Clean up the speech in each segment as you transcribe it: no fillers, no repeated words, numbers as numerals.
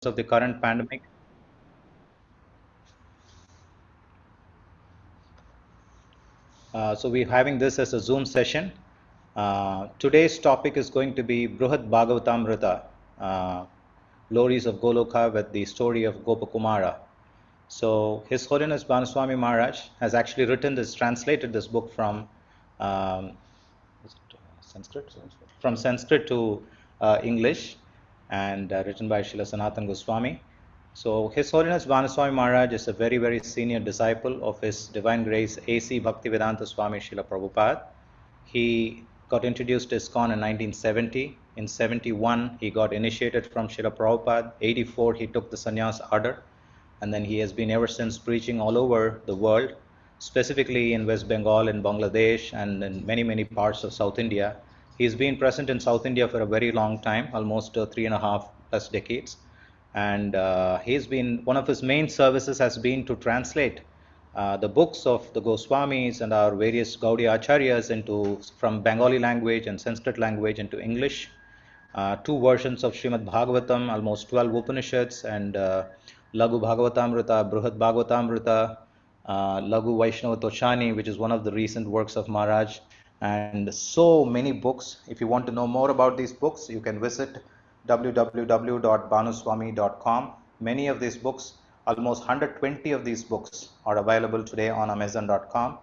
of the current pandemic. So we're having this as a Zoom session. Today's topic is going to be Bruhat Bhagavatamrita, Glories of Goloka with the story of Gopa Kumara. So His Holiness Bhanu Swami Maharaj has actually translated this book from Sanskrit? From Sanskrit to English, and written by Srila Sanatana Goswami. So His Holiness Bhanu Swami Maharaj is a very, very senior disciple of His Divine Grace A.C. Bhaktivedanta Swami Srila Prabhupada. He got introduced to ISKCON in 1970. In 71, he got initiated from Srila Prabhupada. 84, he took the sannyas order, and then he has been ever since preaching all over the world, specifically in West Bengal, in Bangladesh, and in many, many parts of South India. He's been present in South India for a very long time, almost 3.5+ decades. And he's been, one of his main services has been to translate the books of the Goswamis and our various Gaudiya Acharyas from Bengali language and Sanskrit language into English. 2 versions of Srimad Bhagavatam, almost 12 Upanishads, and Laghu Bhagavatamrita, Bruhat Bhagavatamrita, Laghu Vaishnava Toshani, which is one of the recent works of Maharaj, and so many books. If you want to know more about these books, you can visit www.bhanuswami.com. Many of these books, almost 120 of these books, are available today on Amazon.com.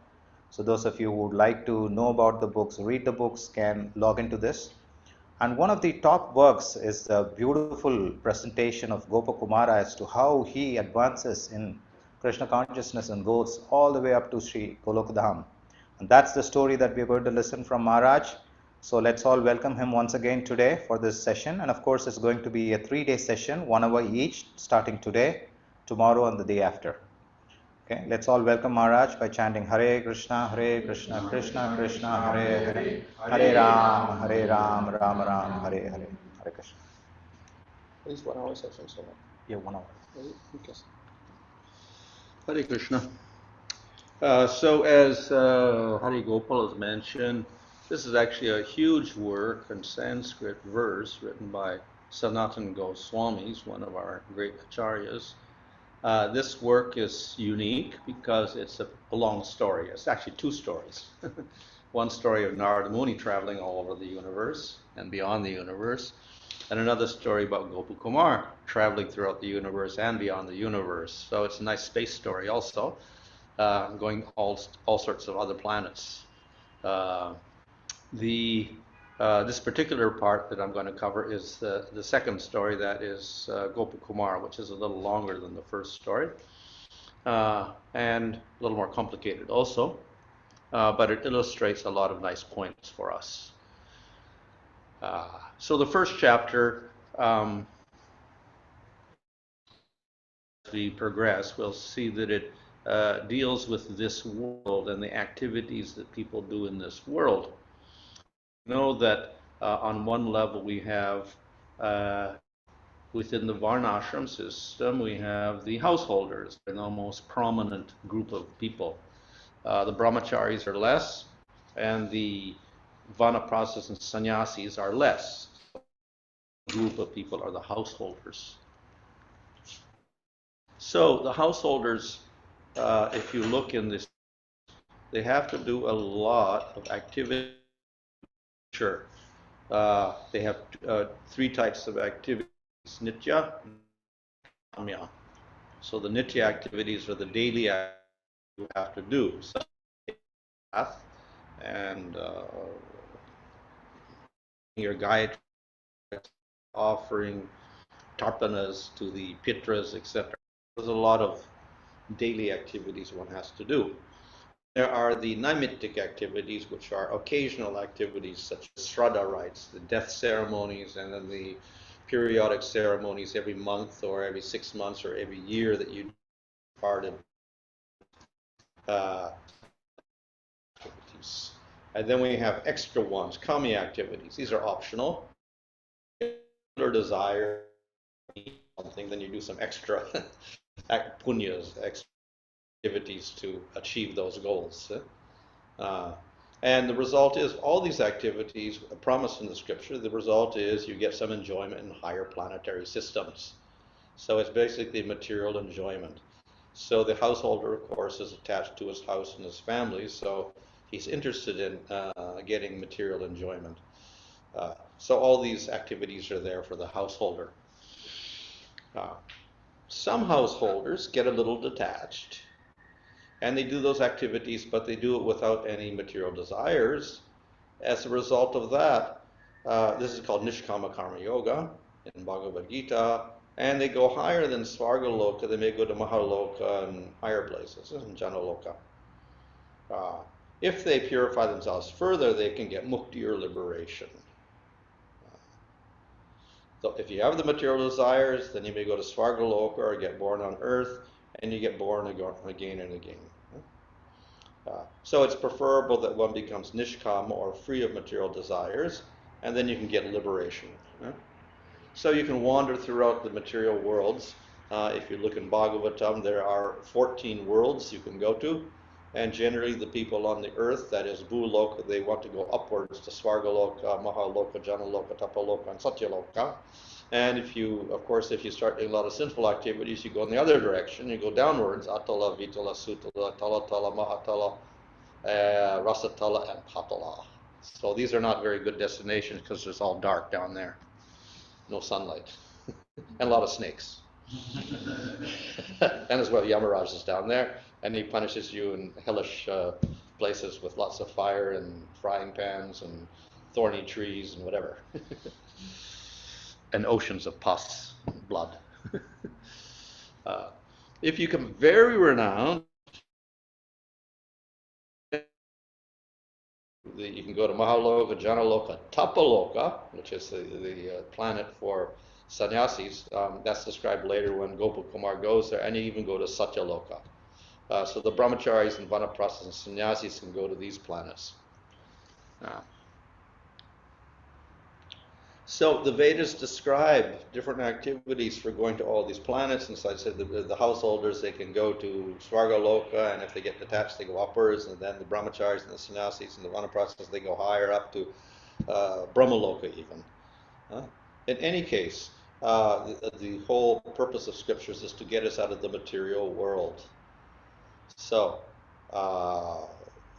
So those of you who would like to know about the books, read the books, can log into this. And one of the top works is the beautiful presentation of Gopa Kumara as to how he advances in Krishna consciousness and goes all the way up to Sri Golokadham. And that's the story that we're going to listen from Maharaj. So let's all welcome him once again today for this session. And of course, it's going to be a 3-day session, 1 hour each, starting today, tomorrow, and the day after. Okay, let's all welcome Maharaj by chanting Hare Krishna, Krishna Krishna, Hare Hare, Hare Ram, Ram Ram, Hare Hare. Hare Krishna. These 1 hour sessions, so Yeah, 1 hour. Okay. Hare Krishna. So as Hari Gopal has mentioned, this is actually a huge work in Sanskrit verse written by Sanatana Goswami, one of our great acharyas. This work is unique because it's a long story. It's actually 2 stories. One story of Narada Muni traveling all over the universe and beyond the universe, and another story about Gopa Kumar traveling throughout the universe and beyond the universe. So it's a nice space story also, going all sorts of other planets. This particular part that I'm going to cover is the second story, that is Gopa Kumar, which is a little longer than the first story, and a little more complicated also, but it illustrates a lot of nice points for us. So the first chapter, as we progress, we'll see that it deals with this world and the activities that people do in this world. Know that on one level we have, within the Varnashram system, we have the householders, the most prominent group of people. The brahmacharis are less, and the vanaprasthas and sannyasis are less. The group of people are the householders. So the householders, if you look in this, they have to do a lot of activity. Sure. They have 3 types of activities: nitya, kamya. So the nitya activities are the daily activities you have to do, such as bath and your gayatri, offering tarpanas to the pitras, etc. There's a lot of daily activities one has to do. There are the naimittic activities, which are occasional activities such as Shraddha rites, the death ceremonies, and then the periodic ceremonies every month or every 6 months or every year that you part of activities. And then we have extra ones, kami activities. These are optional. Or desire something, then you do some extra punyas, extra activities to achieve those goals. And the result is all these activities promised in the scripture, the result is you get some enjoyment in higher planetary systems. So it's basically material enjoyment. So the householder, of course, is attached to his house and his family, so he's interested in getting material enjoyment. So all these activities are there for the householder. Some householders get a little detached, and they do those activities, but they do it without any material desires. As a result of that, this is called Nishkama Karma Yoga in Bhagavad Gita, and they go higher than Svargaloka. They may go to Mahaloka and higher places, in Janaloka. If they purify themselves further, they can get mukti or liberation. So if you have the material desires, then you may go to Svargaloka or get born on earth, and you get born again and again. So it's preferable that one becomes nishkama, or free of material desires, and then you can get liberation. So you can wander throughout the material worlds. If you look in Bhagavatam, there are 14 worlds you can go to, and generally the people on the earth, that is Bhuloka, they want to go upwards to Svargaloka, Mahaloka, Janaloka, Tapaloka, and Satyaloka. And if you start doing a lot of sinful activities, you go in the other direction. You go downwards, Atala, Vitala, Sutala, Talatala, Mahatala, Rasatala, and Patala. So these are not very good destinations because it's all dark down there. No sunlight. And a lot of snakes. And as well, Yamaraj is down there, and he punishes you in hellish places with lots of fire and frying pans and thorny trees and whatever. And oceans of pus and blood. If you become very renowned, you can go to Mahaloka, Janaloka, Tapaloka, which is the planet for sannyasis. That's described later when Gopa Kumar goes there, and you even go to Satyaloka. So the brahmacharis and vanaprasthas and sannyasis can go to these planets. So the Vedas describe different activities for going to all these planets, and so I said the householders, they can go to Svargaloka, and if they get detached, they go upwards, and then the brahmacharis and the sannyasis and the vanaprasthas, they go higher up to Brahmaloka even. In any case, the whole purpose of scriptures is to get us out of the material world. So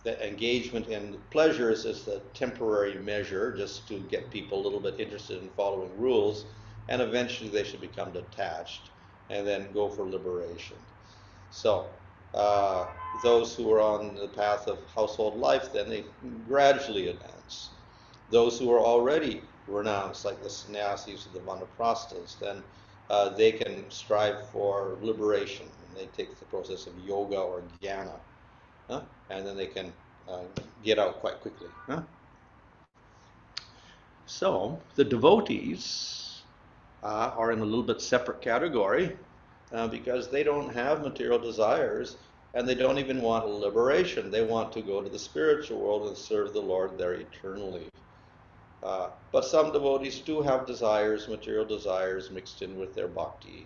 the engagement in pleasures is the temporary measure, just to get people a little bit interested in following rules, and eventually they should become detached and then go for liberation. So those who are on the path of household life, then they gradually advance. Those who are already renounced, like the sannyasis or the vanaprasthas, then they can strive for liberation. And they take the process of yoga or jnana. And then they can get out quite quickly. So the devotees are in a little bit separate category because they don't have material desires, and they don't even want liberation. They want to go to the spiritual world and serve the Lord there eternally. But some devotees do have desires, material desires, mixed in with their bhakti.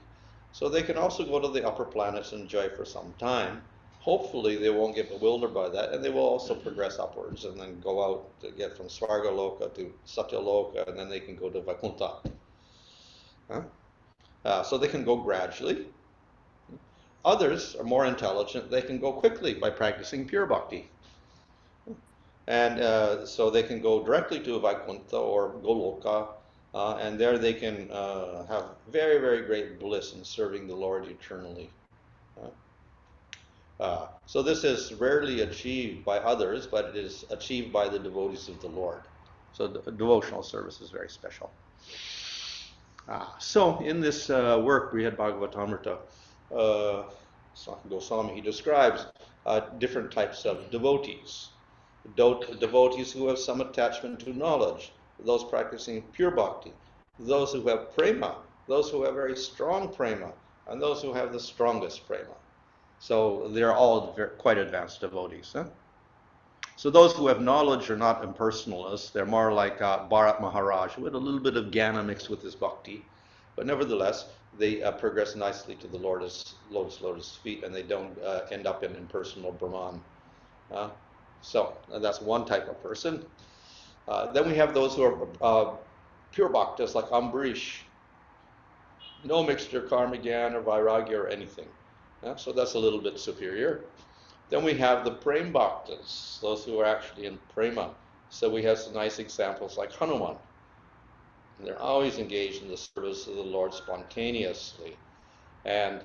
So they can also go to the upper planets and enjoy for some time. Hopefully they won't get bewildered by that, and they will also progress upwards and then go out to get from Svargaloka to Satyaloka, and then they can go to Vaikuntha. So they can go gradually. Others are more intelligent. They can go quickly by practicing pure bhakti. And so they can go directly to Vaikuntha or Goloka, and there they can have very, very great bliss in serving the Lord eternally. So this is rarely achieved by others, but it is achieved by the devotees of the Lord. So devotional service is very special. So in this work, Brihad Bhagavatamrita, Goswami, he describes different types of devotees. Devotees who have some attachment to knowledge, those practicing pure bhakti, those who have prema, those who have very strong prema, and those who have the strongest prema. So they're all quite advanced devotees. So those who have knowledge are not impersonalists. They're more like Bharat Maharaj, who had a little bit of jnana mixed with his bhakti. But nevertheless, they progress nicely to the Lord's lotus feet, and they don't end up in impersonal Brahman. So that's one type of person. Then we have those who are pure bhaktas, like Ambarish. No mixture, karma gyan or vairagya or anything. So that's a little bit superior. Then we have the prem bhaktas, those who are actually in prema. So we have some nice examples like Hanuman. And they're always engaged in the service of the Lord spontaneously. And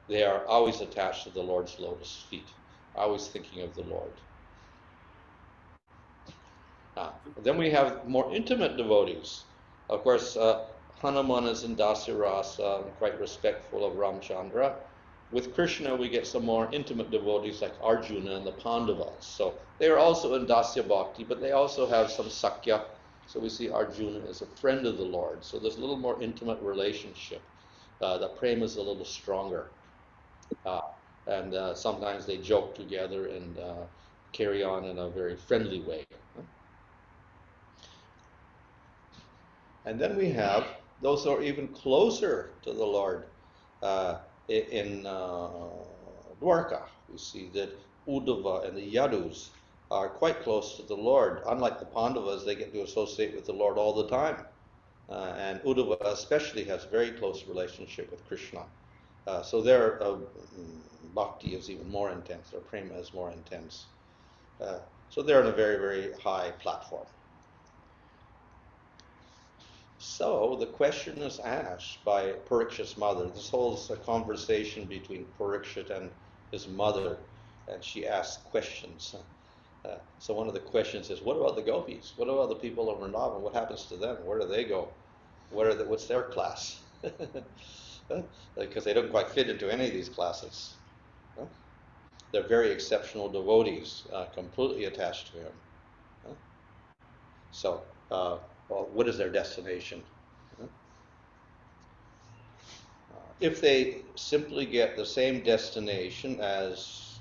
they are always attached to the Lord's lotus feet, always thinking of the Lord. Then we have more intimate devotees. Of course, Hanuman is in Dasya Rasa and quite respectful of Ramchandra. With Krishna, we get some more intimate devotees like Arjuna and the Pandavas. So they are also in Dasya Bhakti, but they also have some Sakya. So we see Arjuna as a friend of the Lord. So there's a little more intimate relationship. The prema is a little stronger. And sometimes they joke together and carry on in a very friendly way. And then we have those who are even closer to the Lord. In Dwarka, we see that Uddhava and the Yadus are quite close to the Lord. Unlike the Pandavas, they get to associate with the Lord all the time. And Uddhava especially has a very close relationship with Krishna. So their bhakti is even more intense, their prema is more intense. So they're on a very, very high platform. So the question is asked by Parikshit's mother. This holds a conversation between Parikshit and his mother, and she asks questions. So one of the questions is, what about the gopis? What about the people of Vrindavan? What happens to them? Where do they go? What's their class? Because they don't quite fit into any of these classes. They're very exceptional devotees, completely attached to him. So, well, what is their destination? If they simply get the same destination as,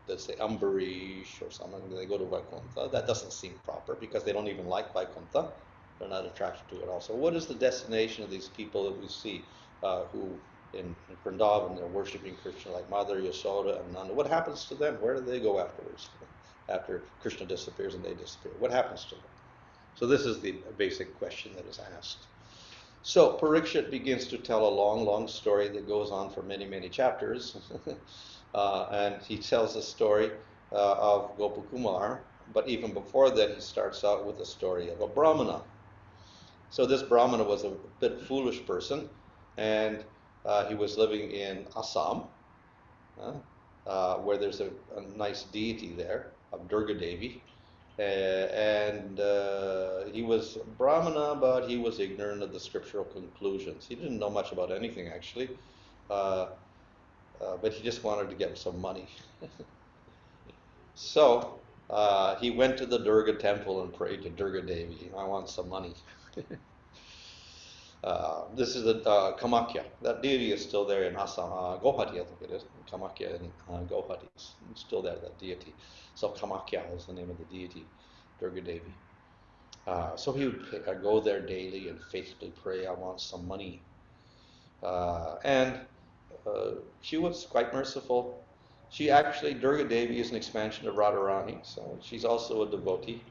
let's say, Ambarish or someone, they go to Vaikuntha, that doesn't seem proper because they don't even like Vaikuntha. They're not attracted to it also. What is the destination of these people that we see who in Vrindavan, they're worshiping Krishna like Mother, Yasoda, and Nanda? What happens to them? Where do they go afterwards? After Krishna disappears and they disappear, what happens to them? So this is the basic question that is asked. So Parikshit begins to tell a long, long story that goes on for many, many chapters. And he tells the story of Gopa Kumara, but even before that he starts out with the story of a Brahmana. So this Brahmana was a bit foolish person, and he was living in Assam, where there's a nice deity there of Durga Devi. And he was Brahmana, but he was ignorant of the scriptural conclusions. He didn't know much about anything, actually, but he just wanted to get some money. So he went to the Durga temple and prayed to Durga Devi, I want some money. This is the Kamakya. That deity is still there in Assam. Gauhati, I think it is. Kamakya in Gauhati. It's still there, that deity. So Kamakya is the name of the deity, Durga Devi. So he would go there daily and faithfully pray, I want some money. And she was quite merciful. Durga Devi is an expansion of Radharani, so she's also a devotee.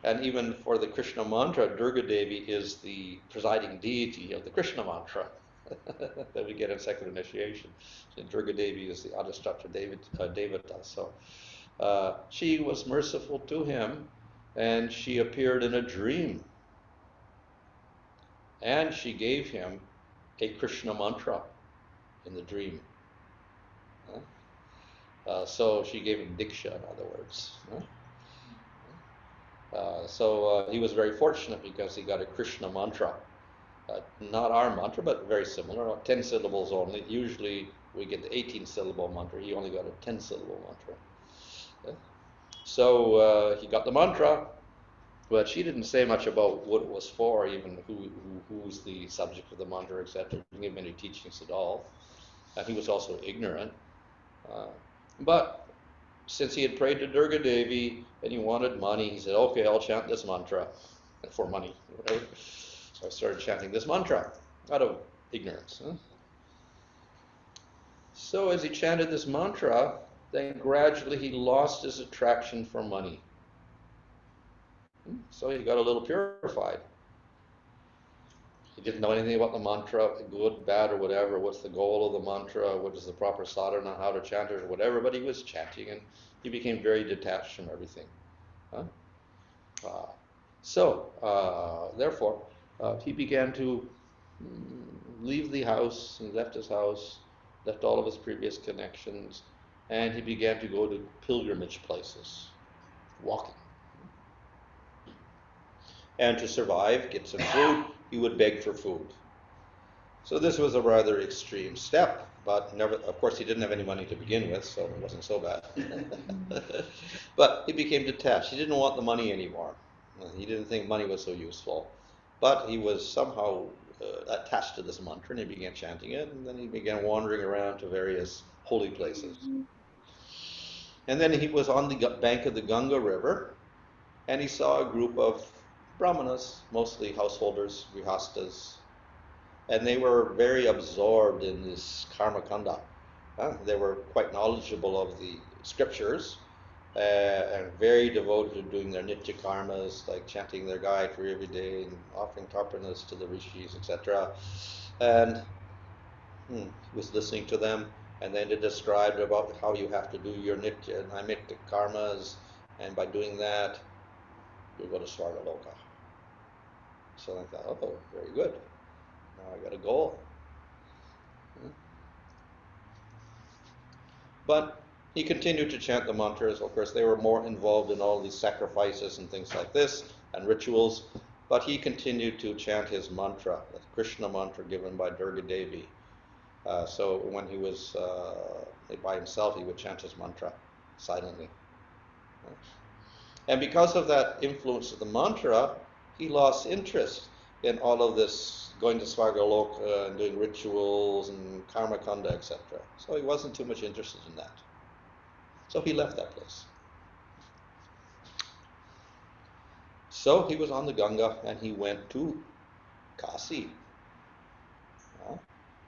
And even for the Krishna mantra, Durga Devi is the presiding deity of the Krishna mantra that we get in second initiation. So Durga Devi is the Adhistatra Devata. So she was merciful to him, and she appeared in a dream. And she gave him a Krishna mantra in the dream. So she gave him Diksha, in other words. So he was very fortunate because he got a Krishna mantra. Not our mantra, but very similar, 10 syllables only. Usually we get the 18-syllable mantra. He only got a 10-syllable mantra. So he got the mantra, but she didn't say much about what it was for, even who's the subject of the mantra, etc. Didn't give any teachings at all. And he was also ignorant. But since he had prayed to Durga Devi and he wanted money, he said, okay, I'll chant this mantra for money. Whatever. So I started chanting this mantra out of ignorance. So as he chanted this mantra, then gradually he lost his attraction for money. So he got a little purified. He didn't know anything about the mantra, good, bad, or whatever. What's the goal of the mantra? What is the proper sadhana, how to chant it, or whatever. But he was chanting, and he became very detached from everything. Huh? Therefore, he began to leave the house. He left his house, left all of his previous connections, and he began to go to pilgrimage places, walking. And to survive, get some food, he would beg for food. So this was a rather extreme step, but never, of course he didn't have any money to begin with, so it wasn't so bad. But he became detached. He didn't want the money anymore. He didn't think money was so useful. But he was somehow attached to this mantra, and he began chanting it, and then he began wandering around to various holy places. And then he was on the bank of the Ganga River, and he saw a group of brahmanas, mostly householders, grihastas, and they were very absorbed in this karma kanda. They were quite knowledgeable of the scriptures and very devoted to doing their nitya karmas, like chanting their Gayatri every day and offering tarpanas to the rishis, etc. And he was listening to them, and then they described about how you have to do your nitya and naimitya karmas, and by doing that, you'll go to Svargaloka. So I thought, oh, very good. Now I got a goal. But he continued to chant the mantras. Of course, they were more involved in all these sacrifices and things like this and rituals. But he continued to chant his mantra, the Krishna mantra given by Durga Devi. So when he was by himself, he would chant his mantra silently. And because of that influence of the mantra, he lost interest in all of this going to Svargaloka and doing rituals and karma kanda, etc. So he wasn't too much interested in that. So he left that place. So he was on the Ganga and he went to Kasi,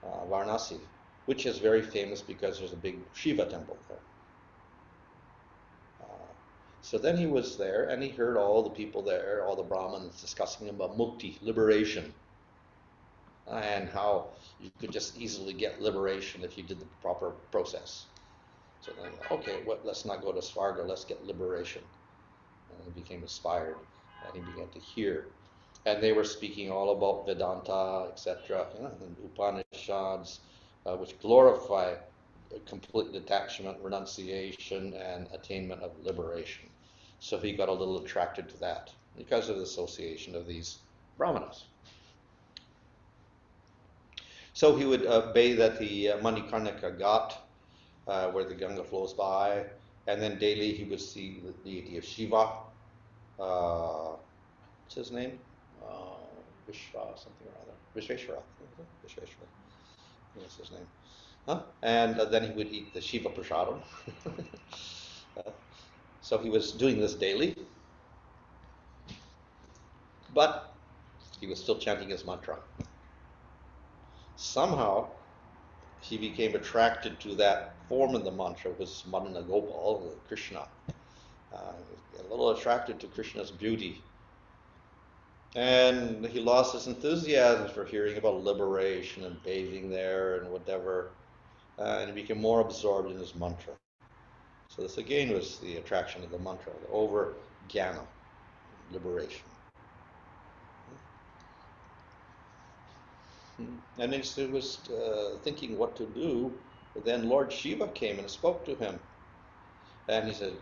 Varanasi, which is very famous because there's a big Shiva temple there. So then he was there and he heard all the people there, all the Brahmins discussing about mukti, liberation, and how you could just easily get liberation if you did the proper process. So then, okay, let's not go to Svarga, let's get liberation. And he became inspired and he began to hear. And they were speaking all about Vedanta, etc., and Upanishads, which glorify complete detachment, renunciation, and attainment of liberation. So he got a little attracted to that because of the association of these brahmanas. So he would bathe at the Manikarnika Ghat, where the Ganga flows by, and then daily he would see the deity of Shiva. What's his name? Vishwa, something or other. Vishveshwara. Vishveshwara. That's his name. And then he would eat the Shiva prasadam. So he was doing this daily, but he was still chanting his mantra. Somehow, he became attracted to that form of the mantra, which was Madana Gopal, Krishna. A little attracted to Krishna's beauty. And he lost his enthusiasm for hearing about liberation and bathing there and whatever. And he became more absorbed in his mantra. So this again was the attraction of the mantra, the over jnana, liberation. And he was thinking what to do. But then Lord Shiva came and spoke to him. And he said,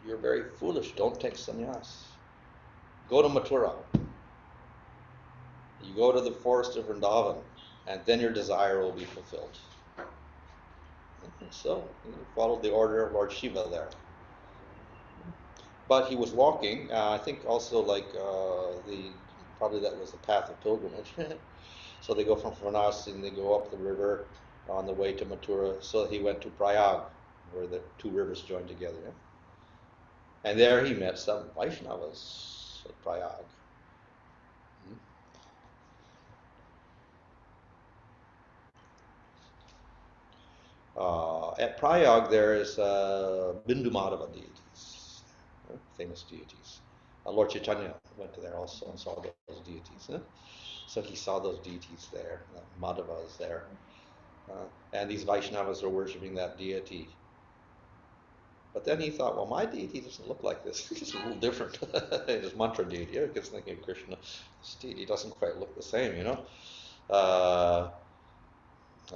"You're very foolish. Don't take sannyas. Go to Mathura. You go to the forest of Vrindavan, and then your desire will be fulfilled." And so he followed the order of Lord Shiva there. But he was walking. I think also like probably that was the path of pilgrimage. So they go from Varanasi and they go up the river on the way to Mathura. So he went to Prayag, where the two rivers join together. And there he met some Vaishnavas at Prayag. At Prayag there is Bindu Madhava deities, famous deities. Lord Chaitanya went to there also and saw those deities. So he saw those deities there, Madhava is there. And these Vaishnavas are worshipping that deity. But then he thought, well, my deity doesn't look like this. It's a little different. His mantra deity. I was thinking of Krishna. This deity doesn't quite look the same, you know.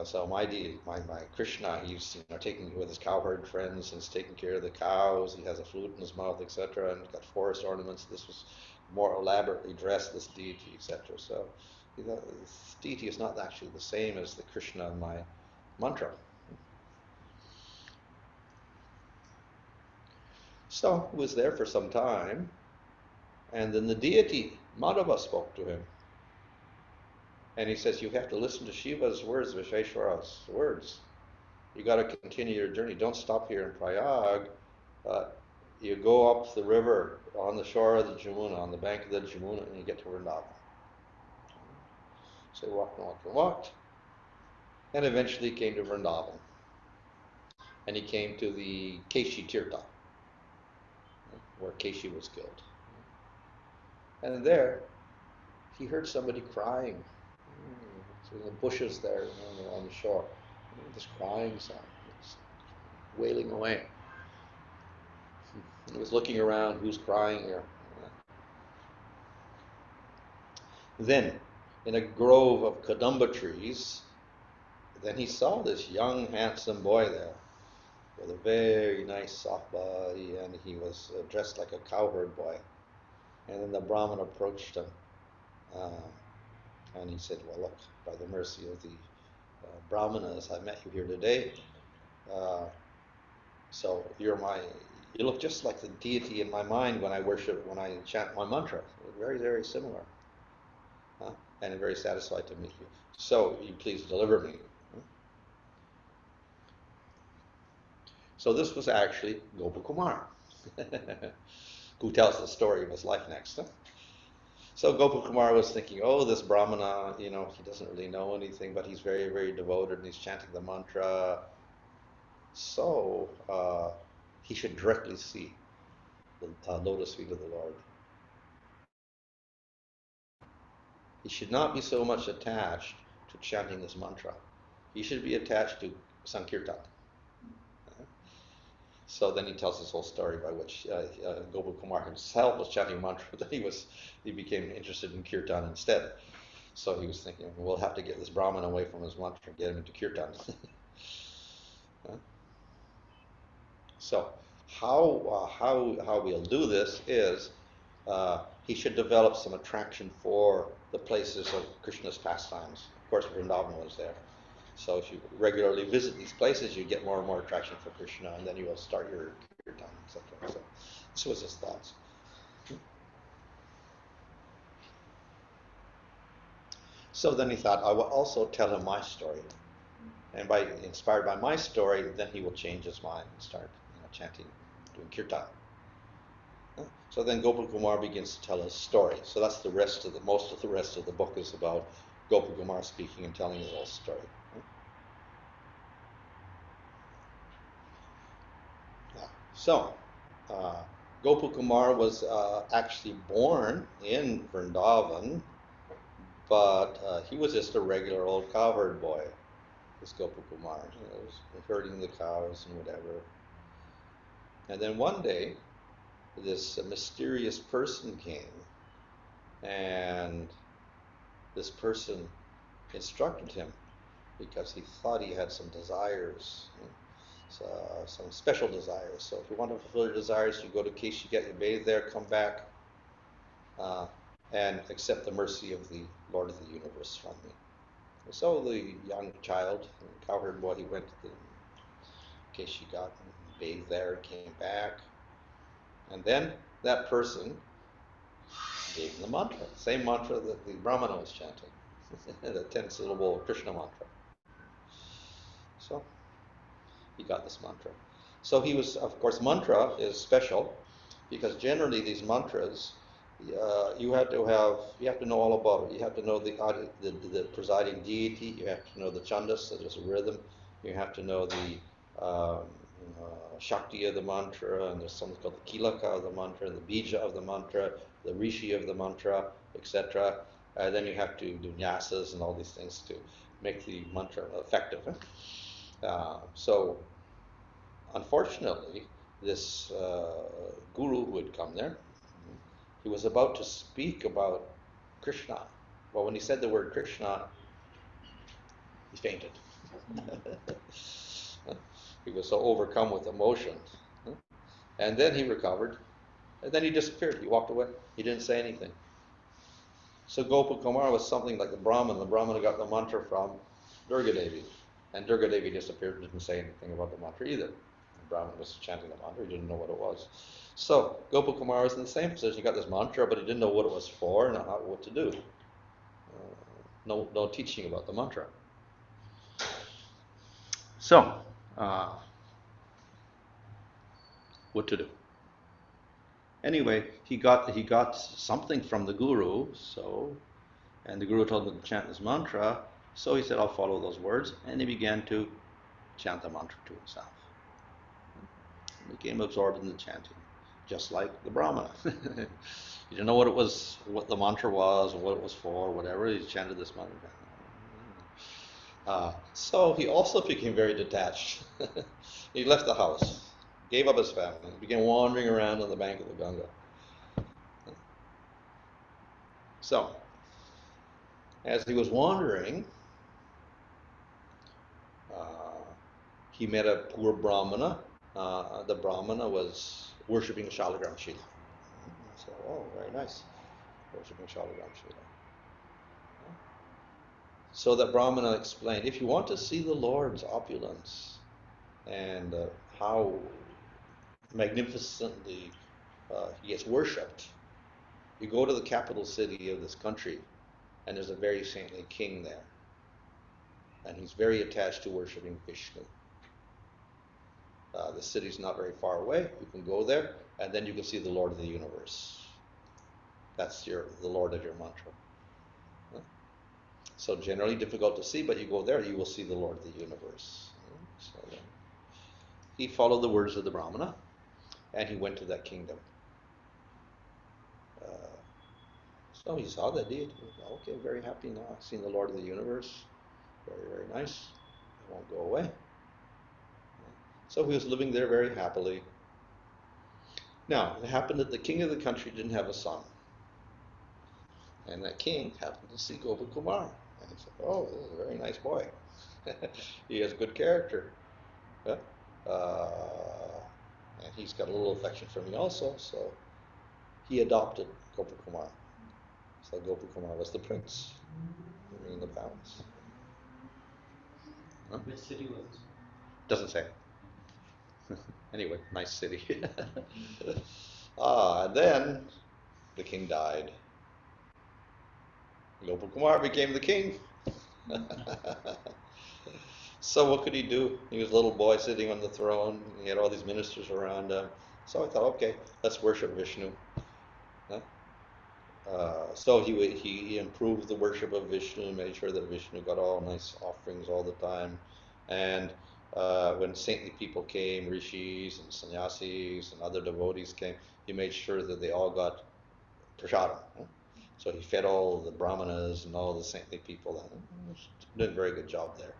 So my deity, my Krishna, he's taking with his cowherd friends and he's taking care of the cows. He has a flute in his mouth, etc., and got forest ornaments. This was more elaborately dressed, this deity, etc. So this deity is not actually the same as the Krishna in my mantra. So he was there for some time, and then the deity, Madhava, spoke to him. And he says, you have to listen to Shiva's words, Visheshwara's words. You got to continue your journey. Don't stop here in Prayag. You go up the river on the shore of the Jamuna, on the bank of the Jamuna, and you get to Vrindavan. So he walked and walked and walked, and eventually came to Vrindavan. And he came to the Keshi Tirtha, where Keshi was killed. And there, he heard somebody crying. So in the bushes there on the shore, this crying sound, this wailing away. He was looking around, who's crying here? Then, in a grove of kadamba trees, then he saw this young, handsome boy there with a very nice soft body, and he was dressed like a cowherd boy. And then the Brahmin approached him, and he said, well, look, by the mercy of the Brahmanas, I met you here today. So you look just like the deity in my mind when I chant my mantra. Very, very similar. And I'm very satisfied to meet you. So you please deliver me. So this was actually Gopa Kumara, who tells the story of his life next. So Gopa Kumara was thinking, oh, this Brahmana, he doesn't really know anything, but he's very, very devoted and he's chanting the mantra. So he should directly see the lotus feet of the Lord. He should not be so much attached to chanting this mantra. He should be attached to Sankirtan. So then he tells this whole story by which Gopa Kumar himself was chanting mantra, but he became interested in kirtan instead. So he was thinking, we'll have to get this Brahman away from his mantra and get him into kirtan. So how we'll do this is he should develop some attraction for the places of Krishna's pastimes. Of course, Vrindavan was there. So if you regularly visit these places, you get more and more attraction for Krishna, and then you will start your kirtan, etc. So this was his thoughts. So then he thought, I will also tell him my story. And inspired by my story, then he will change his mind and start chanting, doing kirtan. So then Gopa Kumar begins to tell his story. So that's most of the rest of the book is about Gopa Kumar speaking and telling his whole story. So, Gopa Kumar was actually born in Vrindavan, but he was just a regular old cowherd boy, this Gopa Kumar. Was herding the cows and whatever. And then one day, this mysterious person came, and this person instructed him because he thought he had some desires. Some special desires. So if you want to fulfill your desires, you go to Keshi, get your bathe there, come back, and accept the mercy of the Lord of the universe from me. So the young child, cowherd boy, he went to the Keshi, got and bathed there, came back, and then that person gave him the mantra, the same mantra that the Brahmana was chanting, the 10-syllable Krishna mantra. So he got this mantra. So he was, of course, mantra is special because generally these mantras, you have to know all about it. You have to know the presiding deity. You have to know the chandas, so there's a rhythm. You have to know the shakti of the mantra, and there's something called the kilaka of the mantra, the bija of the mantra, the rishi of the mantra, etc. Then you have to do nyasas and all these things to make the mantra effective. So, unfortunately, this guru who had come there, he was about to speak about Krishna. Well, when he said the word Krishna, he fainted. He was so overcome with emotion. And then he recovered. And then he disappeared. He walked away. He didn't say anything. So Gopa Kumara was something like a Brahmin. The Brahmin got the mantra from Durga Devi. And Durga Devi disappeared, didn't say anything about the mantra either. The Brahmin was chanting the mantra, he didn't know what it was. So Gopa Kumara was in the same position. He got this mantra, but he didn't know what it was for and not what to do. No teaching about the mantra. So, what to do? Anyway, he got something from the guru, and the guru told him to chant this mantra, so he said, I'll follow those words, and he began to chant the mantra to himself. He became absorbed in the chanting, just like the Brahmana. He didn't know what the mantra was, or what it was for, whatever, he chanted this mantra. So he also became very detached. He left the house, gave up his family, began wandering around on the bank of the Ganga. So, as he was wandering, he met a poor Brahmana. The Brahmana was worshipping Shalagram Shila. So, oh, very nice, worshipping Shalagram Shila. So that Brahmana explained, if you want to see the Lord's opulence and how magnificently he gets worshipped, you go to the capital city of this country, and there's a very saintly king there. And he's very attached to worshipping Vishnu. The city's not very far away. You can go there, and then you can see the Lord of the universe. That's the Lord of your mantra. So generally difficult to see, but you go there, you will see the Lord of the universe. So then he followed the words of the Brahmana, and he went to that kingdom. So he saw that deity. Okay, very happy now. I've seen the Lord of the universe. Very, very nice. I won't go away. So he was living there very happily. Now, it happened that the king of the country didn't have a son. And that king happened to see Gopa Kumara. And he said, oh, this is a very nice boy. He has good character. Yeah? And he's got a little affection for me also. So he adopted Gopa Kumara. So Gopa Kumara was the prince in the palace. Huh? Which city was this? Doesn't say. Anyway, nice city. And then the king died. Gopa Kumara became the king. So what could he do? He was a little boy sitting on the throne. He had all these ministers around him. So I thought, okay, let's worship Vishnu. So he improved the worship of Vishnu, made sure that Vishnu got all nice offerings all the time. And when saintly people came, rishis and sannyasis and other devotees came, he made sure that they all got prasadam. So he fed all the brahmanas and all the saintly people. Did a very good job there.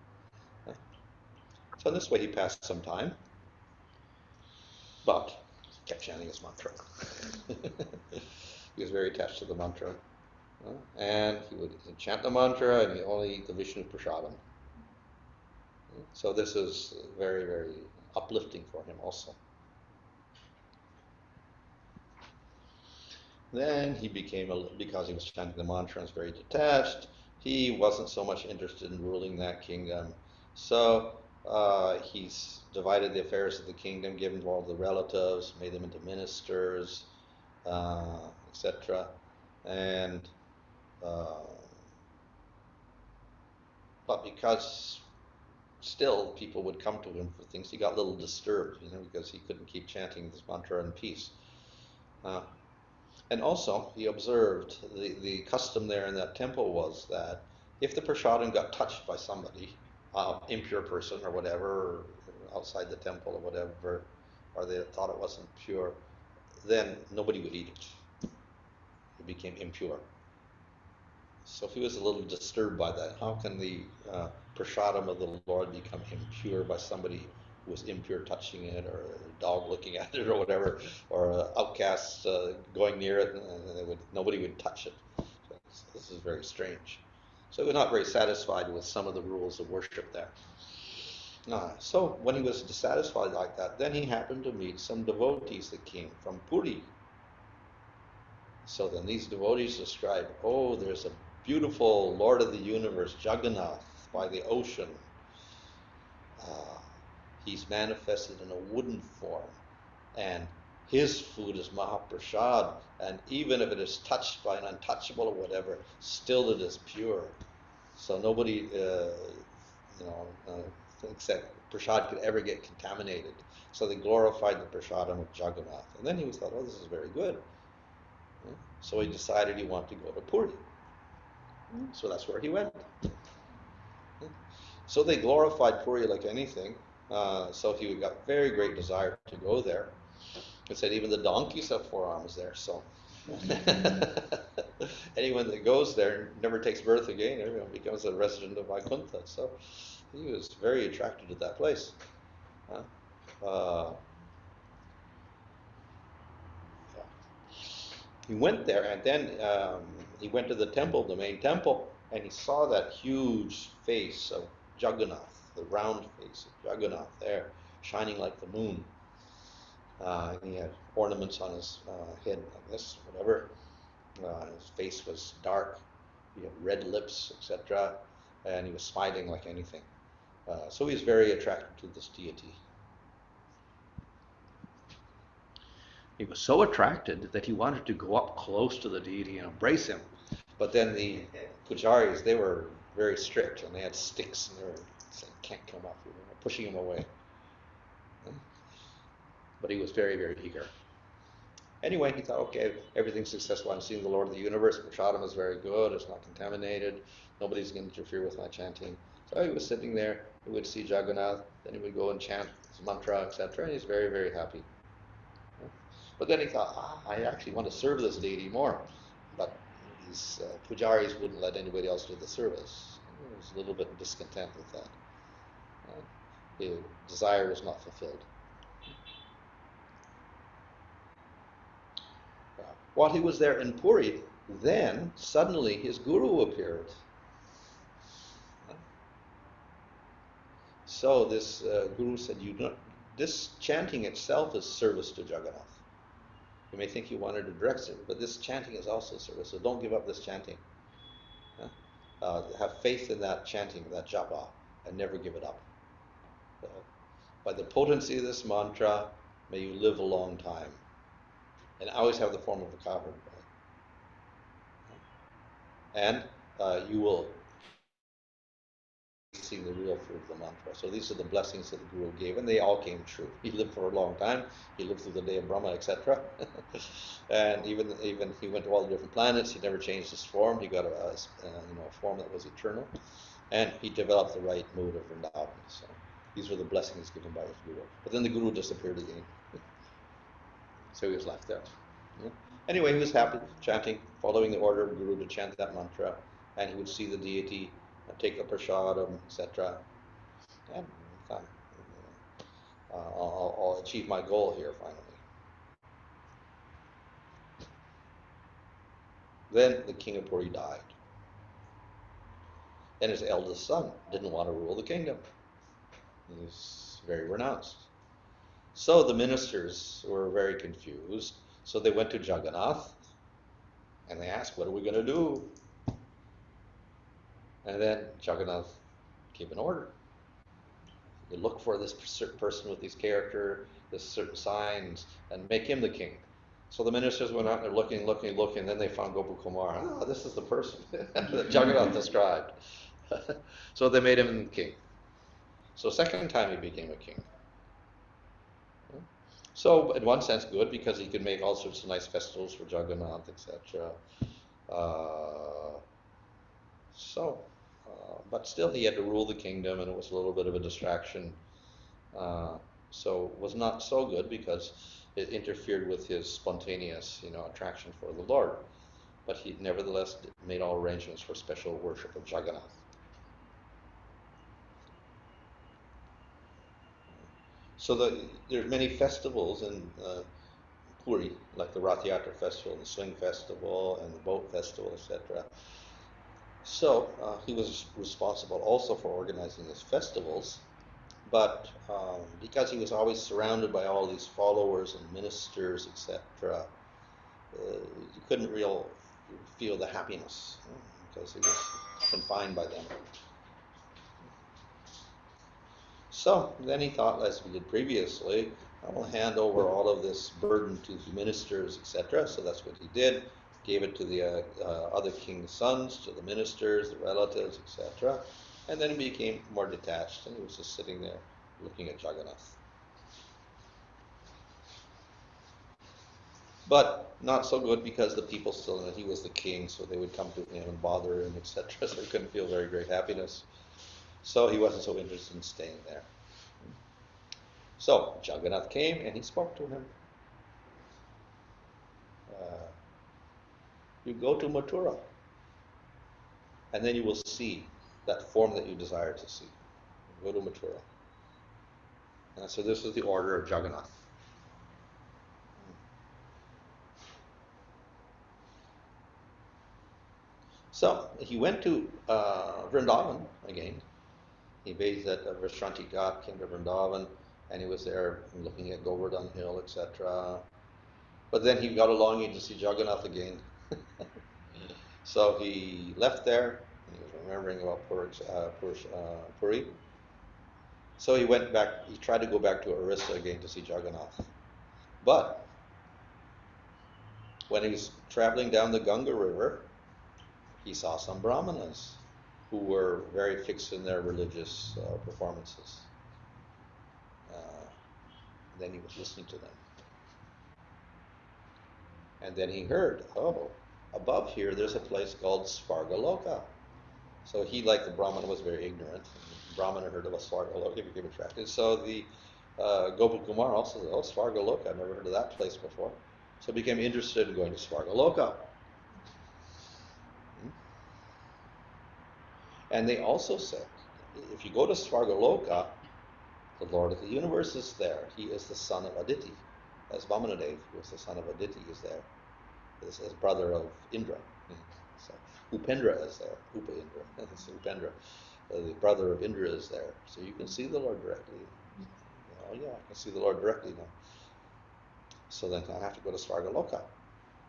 So in this way he passed some time, but kept chanting his mantra. He was very attached to the mantra. And he would chant the mantra and he'd only eat the Vishnu prasadam. So this is very, very uplifting for him also. Then he became, because he was chanting the mantra and was very detached, he wasn't so much interested in ruling that kingdom. So he's divided the affairs of the kingdom, given to all the relatives, made them into ministers, etc. And but because still people would come to him for things, he got a little disturbed, because he couldn't keep chanting this mantra in peace. And also, he observed the custom there in that temple was that if the prasadam got touched by somebody, impure person or whatever, or outside the temple or whatever, or they thought it wasn't pure, then nobody would eat it. It became impure. So he was a little disturbed by that. How can the prasadam of the Lord become impure by somebody who was impure touching it, or a dog looking at it, or whatever, or an outcast going near it, and nobody would touch it. So this is very strange. So he was not very satisfied with some of the rules of worship there. So when he was dissatisfied like that, then he happened to meet some devotees that came from Puri. So then these devotees describe, oh, there's a beautiful Lord of the universe, Jagannath, by the ocean. He's manifested in a wooden form, and his food is Mahaprasad, and even if it is touched by an untouchable or whatever, still it is pure. So nobody, thinks that prasad could ever get contaminated. So they glorified the prasadam of Jagannath. And then he thought, oh, this is very good. So he decided he wanted to go to Puri. So that's where he went. So they glorified Puri like anything. So he got very great desire to go there. It said even the donkeys have forearms there. So anyone that goes there never takes birth again. Everyone becomes a resident of Vaikuntha. So he was very attracted to that place. He went there, and then he went to the temple, the main temple, and he saw that huge face of Jagannath, the round face of Jagannath there, shining like the moon. And he had ornaments on his head like this, whatever. His face was dark. He had red lips, etc. And he was smiling like anything. So he was very attracted to this deity. He was so attracted that he wanted to go up close to the deity and embrace him. But then the pujaris, they were very strict, and they had sticks, and they were saying, can't come up, pushing him away. But he was very, very eager. Anyway, he thought, okay, everything's successful. I'm seeing the Lord of the universe. Prasadam is very good. It's not contaminated. Nobody's going to interfere with my chanting. So he was sitting there. He would see Jagannath. Then he would go and chant his mantra, etc. And he's very, very happy. But then he thought, I actually want to serve this deity more. But these pujaris wouldn't let anybody else do the service. He was a little bit discontent with that. His desire was not fulfilled. While he was there in Puri, then suddenly his guru appeared. So this guru said, this chanting itself is service to Jagannath. You may think you wanted to direct service, but this chanting is also service, so don't give up this chanting. Have faith in that chanting, that japa, and never give it up. By the potency of this mantra, may you live a long time. And always have the form of a cowherd. And you will see the real fruit of the mantra. So these are the blessings that the Guru gave, and they all came true. He lived for a long time. He lived through the day of Brahma, etc. And even he went to all the different planets. He never changed his form. He got a form that was eternal, and he developed the right mood of Vrindavan. So these were the blessings given by his Guru. But then the Guru disappeared again. So he was left there. Yeah. Anyway, he was happy, chanting, following the order of the Guru to chant that mantra, and he would see the deity, take the prasadam, etc. And I'll achieve my goal here finally. Then the king of Puri died, and his eldest son didn't want to rule the kingdom. He was very renounced. So the ministers were very confused. So they went to Jagannath, and they asked, what are we going to do? And then Jagannath gave an order. You look for this certain person with this character, this certain signs, and make him the king. So the ministers went out and they're looking, and then they found Gopa Kumara. Oh, this is the person that Jagannath described. So they made him king. So second time he became a king. So in one sense good, because he could make all sorts of nice festivals for Jagannath, etc. But still he had to rule the kingdom, and it was a little bit of a distraction. So it was not so good because it interfered with his spontaneous, attraction for the Lord. but he nevertheless made all arrangements for special worship of Jagannath. So there are many festivals in Puri, like the Rath Yatra festival, the Swing festival, and the Boat festival, etc. So he was responsible also for organizing these festivals, but because he was always surrounded by all these followers and ministers, etc., he couldn't feel the happiness because he was confined by them. So then he thought, as we did previously, I will hand over all of this burden to the ministers, etc. So that's what he did. Gave it to the other king's sons, to the ministers, the relatives, etc. And then he became more detached, and he was just sitting there looking at Jagannath. But not so good, because the people still knew he was the king, so they would come to him and bother him, etc. So he couldn't feel very great happiness. So he wasn't so interested in staying there. So Jagannath came and he spoke to him. You go to Mathura, and then you will see that form that you desire to see. Go to Mathura. And so this is the order of Jagannath. So he went to Vrindavan again. He bathed at Vishranti Ghat, came to Vrindavan, and he was there looking at Govardhan Hill, etc. But then he got a longing to see Jagannath again. So he left there. He was remembering about Puri. So he went back. He tried to go back to Orissa again to see Jagannath. But when he was traveling down the Ganga River, he saw some brahmanas who were very fixed in their religious performances. Then he was listening to them. And then he heard, oh, above here there's a place called Svargaloka. So he, like the Brahmana, was very ignorant. The Brahmana heard of a Svargaloka, became attracted. So the Gopa Kumara also said, oh, Svargaloka, I've never heard of that place before. So he became interested in going to Svargaloka. And they also said, if you go to Svargaloka, the Lord of the universe is there. He is the son of Aditi. As Vamanadev, who is the son of Aditi, is there. This is brother of Indra. So Upendra is there. Upa-Indra. That's Upendra. The brother of Indra is there. So you can see the Lord directly. Oh yeah, I can see the Lord directly now. So then I have to go to Svargaloka.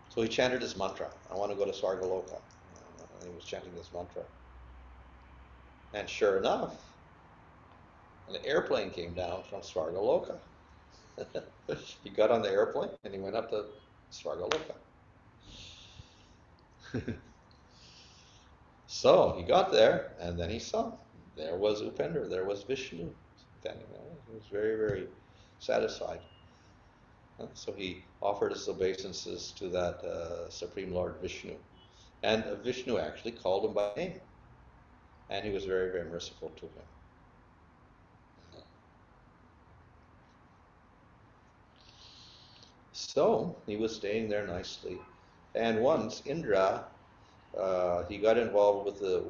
So he chanted his mantra. I want to go to Svargaloka. And he was chanting this mantra. And sure enough, an airplane came down from Svargaloka. He got on the airplane and he went up to Svargaloka. So he got there, and then he saw there was Upendra, there was Vishnu standing there. He was very, very satisfied. So he offered his obeisances to that Supreme Lord Vishnu. And Vishnu actually called him by name. And he was very, very merciful to him. So he was staying there nicely. And once Indra, he got involved with the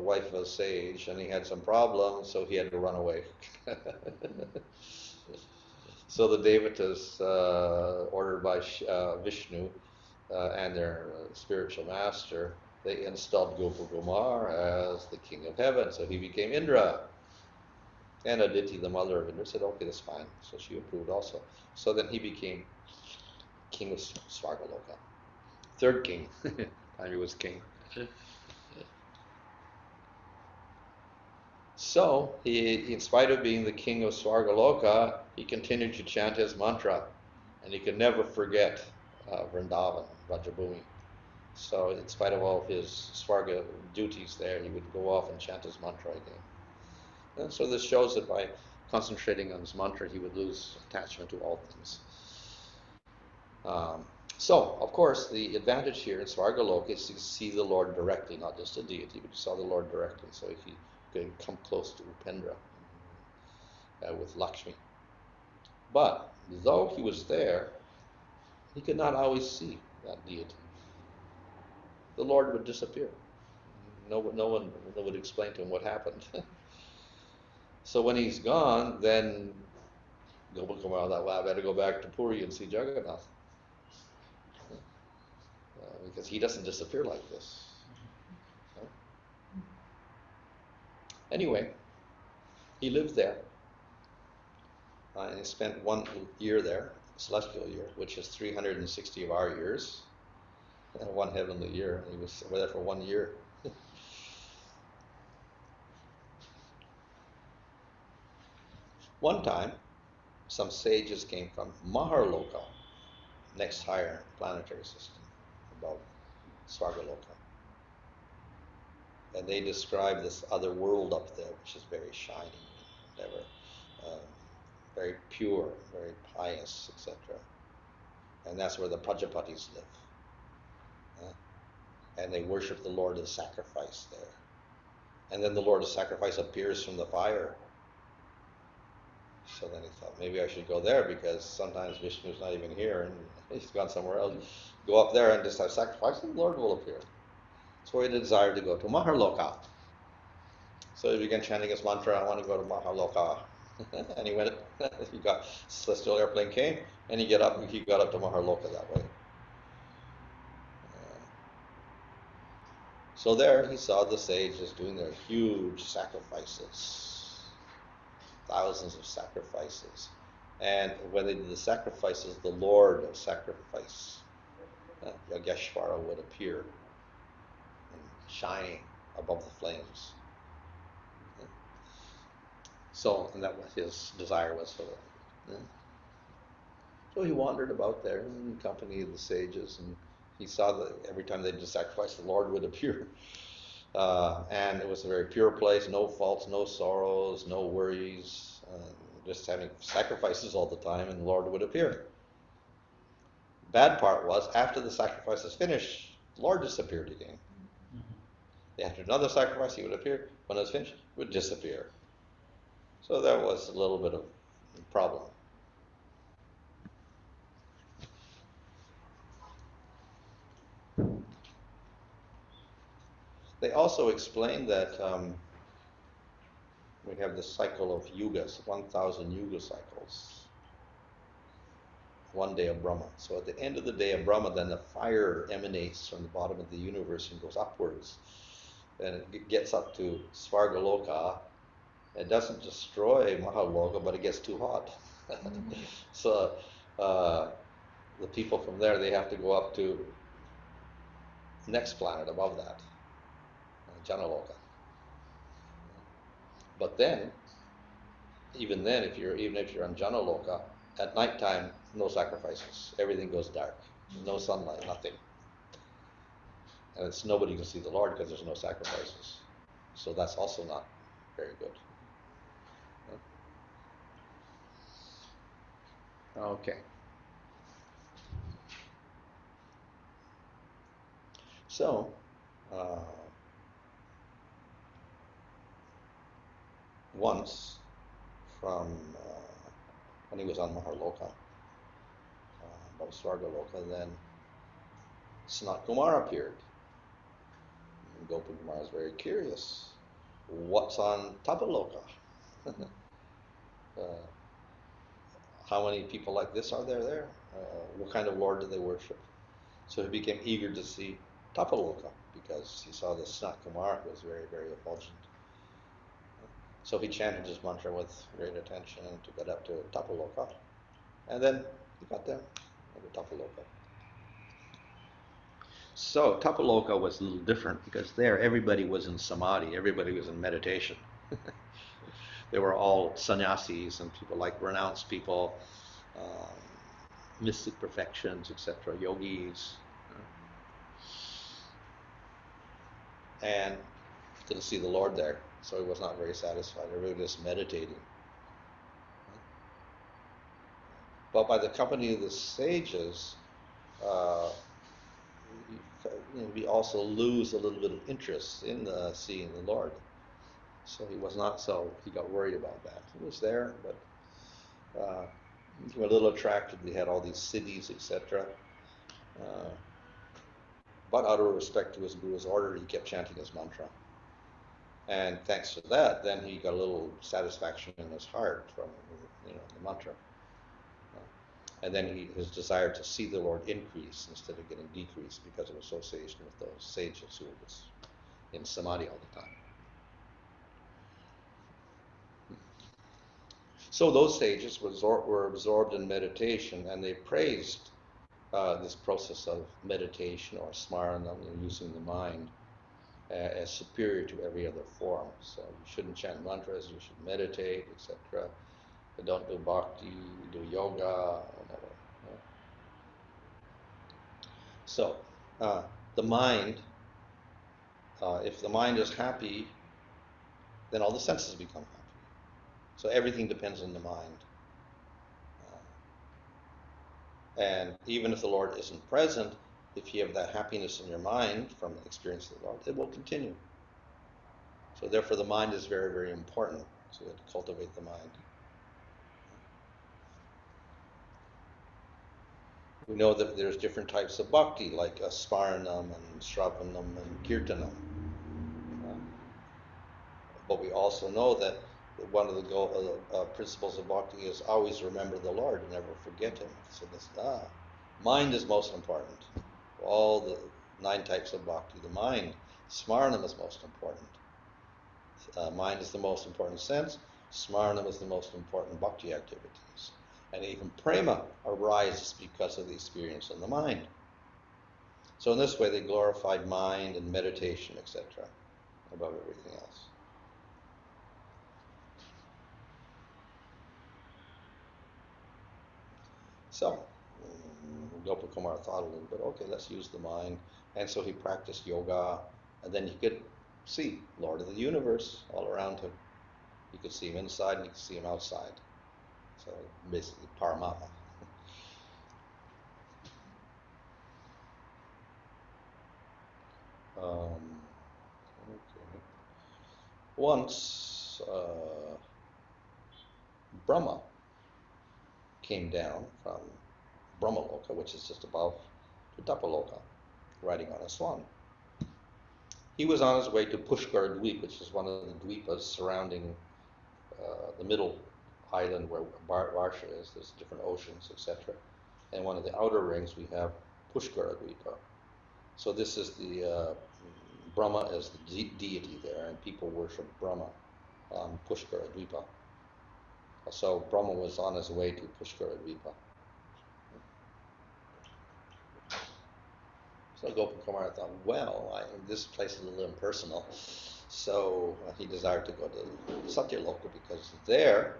wife of a sage, and he had some problems, so he had to run away. So the Devatas, ordered by Vishnu and their spiritual master, they installed Gopa Kumara as the king of heaven. So he became Indra. And Aditi, the mother of Indra, said, okay, that's fine. So she approved also. So then he became king of Svargaloka. Third king. Time he was king. So he, in spite of being the king of Svargaloka, he continued to chant his mantra, and he could never forget Vrindavan, Vrajabhumi. So in spite of all of his Svarga duties there, he would go off and chant his mantra again. And so this shows that by concentrating on his mantra, he would lose attachment to all things. So, of course, the advantage here in Svargaloka is to see the Lord directly, not just a deity, but you saw the Lord directly. So he could come close to Upendra with Lakshmi. But though he was there, he could not always see that deity. the Lord would disappear. No one would explain to him what happened. So when he's gone, then Gopa Kumara thought, well, I better go back to Puri and see Jagannath. Because he doesn't disappear like this. Anyway, he lived there. He spent 1 year there, celestial year, which is 360 of our years, and 1 heavenly year. He was there for 1 year. One time, some sages came from Maharloka, next higher planetary system, above Svargaloka. And they describe this other world up there, which is very shiny, very pure, very pious, etc. And that's where the Prajapatis live. And they worship the Lord of Sacrifice there. And then the Lord of Sacrifice appears from the fire. So then he thought, maybe I should go there, because sometimes Vishnu's not even here and he's gone somewhere else. Go up there and just have sacrifice and the Lord will appear. So he desired to go to Maharloka. So he began chanting his mantra, I want to go to Maharloka. And he went, celestial airplane came, and he got up to Maharloka that way. So there he saw the sages doing their huge sacrifices, thousands of sacrifices. And when they did the sacrifices, the Lord of Sacrifice, Yogeshvara, would appear, shining above the flames. So, and that was his desire was for that. So he wandered about there in the company of the sages, and he saw that every time they did sacrifice, the Lord would appear. And it was a very pure place, no faults, no sorrows, no worries, just having sacrifices all the time, and the Lord would appear. Bad part was, after the sacrifice is finished, the Lord disappeared again. After another sacrifice, he would appear. When it was finished, he would disappear. So that was a little bit of a problem. They also explained that we have this cycle of yugas, 1,000 yuga cycles. 1 day of Brahma. So at the end of the day of Brahma, then the fire emanates from the bottom of the universe and goes upwards. And it gets up to Svargaloka. It doesn't destroy Mahaloka, but it gets too hot. So the people from there, they have to go up to the next planet above that, Janaloka. But then, even if you're on Janaloka, at nighttime, no sacrifices. Everything goes dark. No sunlight, nothing. And nobody can see the Lord because there's no sacrifices. So that's also not very good. Okay. So, once, when he was on Maharloka, above Svargaloka, then Sanat Kumar appeared. And Gopa Kumara is very curious. What's on Tapaloka? How many people like this are there? What kind of Lord do they worship? So he became eager to see Tapaloka, because he saw that Sanat Kumar was very, very effulgent. So he chanted his mantra with great attention to get up to Tapaloka. And then he got there, to Tapaloka. So Tapaloka was a little different, because there everybody was in samadhi, everybody was in meditation. They were all sannyasis and people like renounced people, mystic perfections, etc., yogis. And didn't see the Lord there, so he was not very satisfied. Everybody was just meditating. But by the company of the sages, we also lose a little bit of interest in seeing the Lord. So he got worried about that. He was there, but he was a little attracted. We had all these cities, etc. but out of respect to his guru's order, he kept chanting his mantra. And thanks to that, then he got a little satisfaction in his heart from the mantra. And then his desire to see the Lord increase instead of getting decreased because of association with those sages who was in samadhi all the time. So those sages were absorbed in meditation, and they praised this process of meditation or smarana, using the mind, as superior to every other form. So you shouldn't chant mantras, you should meditate, etc. But don't do bhakti, do yoga, whatever. So the mind, if the mind is happy, then all the senses become happy. So everything depends on the mind. And even if the Lord isn't present, if you have that happiness in your mind from the experience of the Lord, it will continue. So therefore the mind is very, very important. So we have to cultivate the mind. We know that there's different types of bhakti, like smaranam and shravanam and kirtanam. But we also know that one of the principles of bhakti is always remember the Lord and never forget him. So this mind is most important. All the 9 types of bhakti, the mind, smaranam is most important. Mind is the most important sense. Smaranam is the most important bhakti activities. And even prema arises because of the experience in the mind. So in this way they glorified mind and meditation, etc., above everything else. So Gopa Kumara thought a little bit, okay, let's use the mind. And so he practiced yoga, and then he could see Lord of the universe all around him. He could see him inside and he could see him outside. So basically Paramatma. Okay. Once Brahma came down from Brahmaloka, which is just above to Tapaloka, riding on a swan. He was on his way to Pushkar Dweep, which is one of the dweepas surrounding the middle island where Varsha is. There's different oceans, etc. And one of the outer rings we have Pushkara Dweepa. So this is the Brahma as the deity there, and people worship Brahma on Pushkara Dweepa. So Brahma was on his way to Pushkara Dweepa. So Gopa Kumara thought, well, this place is a little impersonal. So he desired to go to Satyaloka because there,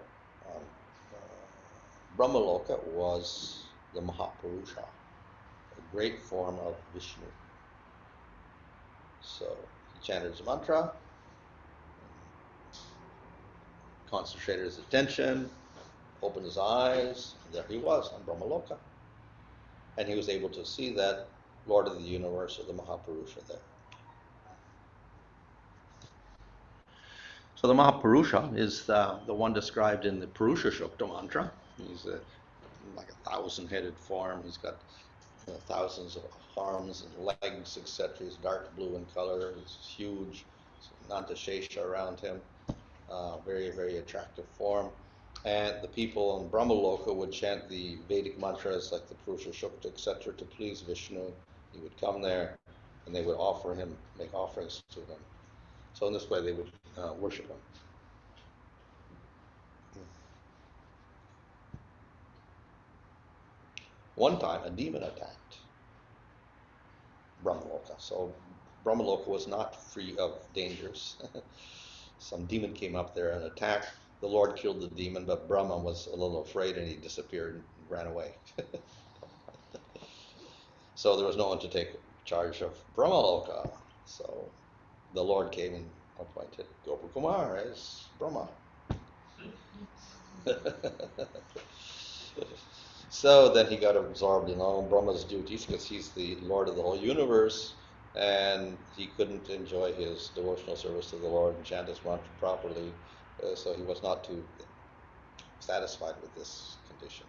Brahmaloka was the Mahapurusha, a great form of Vishnu. So he chanted his mantra, concentrated his attention, opened his eyes, and there he was on Brahmaloka. And he was able to see that Lord of the universe, or the Mahapurusha there. So the Mahapurusha is the one described in the Purusha Shukta mantra. He's like a 1,000-headed form. He's got thousands of arms and legs, etc. He's dark blue in color. He's huge. Nantashesha around him. Very, very attractive form. And the people in Brahmaloka would chant the Vedic mantras like the Purusha Shukta, etc. to please Vishnu. He would come there and they would make offerings to him. So in this way they would worship him. One time a demon attacked Brahmaloka. So Brahmaloka was not free of dangers. Some demon came up there and attacked. The Lord killed the demon, but Brahma was a little afraid and he disappeared and ran away. So there was no one to take charge of Brahmaloka. So the Lord came and appointed Gopa Kumara as Brahma. So then he got absorbed in all Brahma's duties because he's the Lord of the whole universe, and he couldn't enjoy his devotional service to the Lord and chant his mantra properly, so he was not too satisfied with this condition.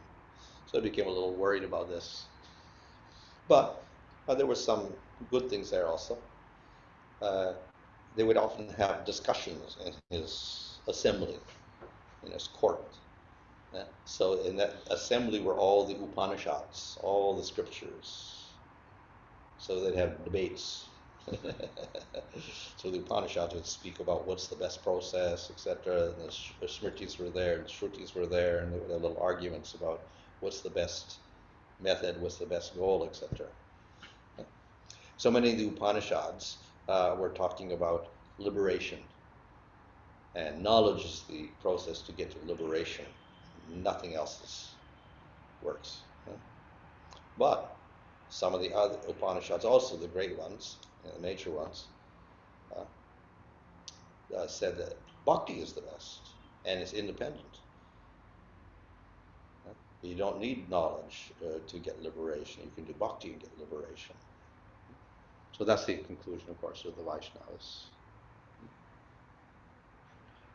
So he became a little worried about this. But there was some good things there also. They would often have discussions in his assembly, in his court. So in that assembly were all the Upanishads, all the scriptures. So they'd have debates. So the Upanishads would speak about what's the best process, etc. And the Smritis were there, and the Shrutis were there, and there were little arguments about what's the best method, what's the best goal, etc. So many of the Upanishads were talking about liberation. And knowledge is the process to get to liberation. Nothing else works. But some of the other Upanishads, also the great ones, the major ones, said that Bhakti is the best, and it's independent. You don't need knowledge to get liberation. You can do Bhakti and get liberation. So that's the conclusion, of course, of the Vaishnavas.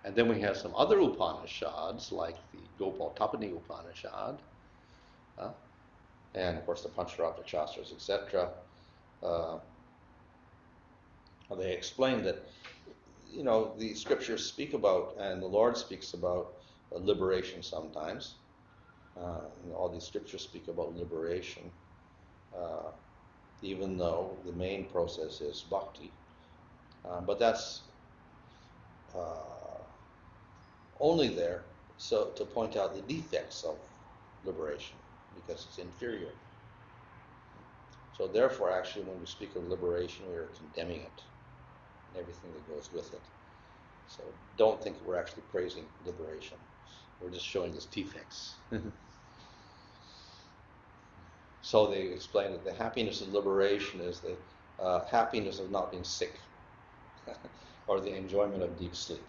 And then we have some other Upanishads, like the Gopal Tapani Upanishad, and of course the Pancharatna Shastras, etc. They explain that, the scriptures speak about, and the Lord speaks about liberation sometimes. All these scriptures speak about liberation, even though the main process is bhakti. But that's only there so to point out the defects of liberation, because it's inferior. So therefore, actually, when we speak of liberation, we are condemning it and everything that goes with it. So don't think we're actually praising liberation. We're just showing its defects. So they explain that the happiness of liberation is the happiness of not being sick, or the enjoyment of deep sleep.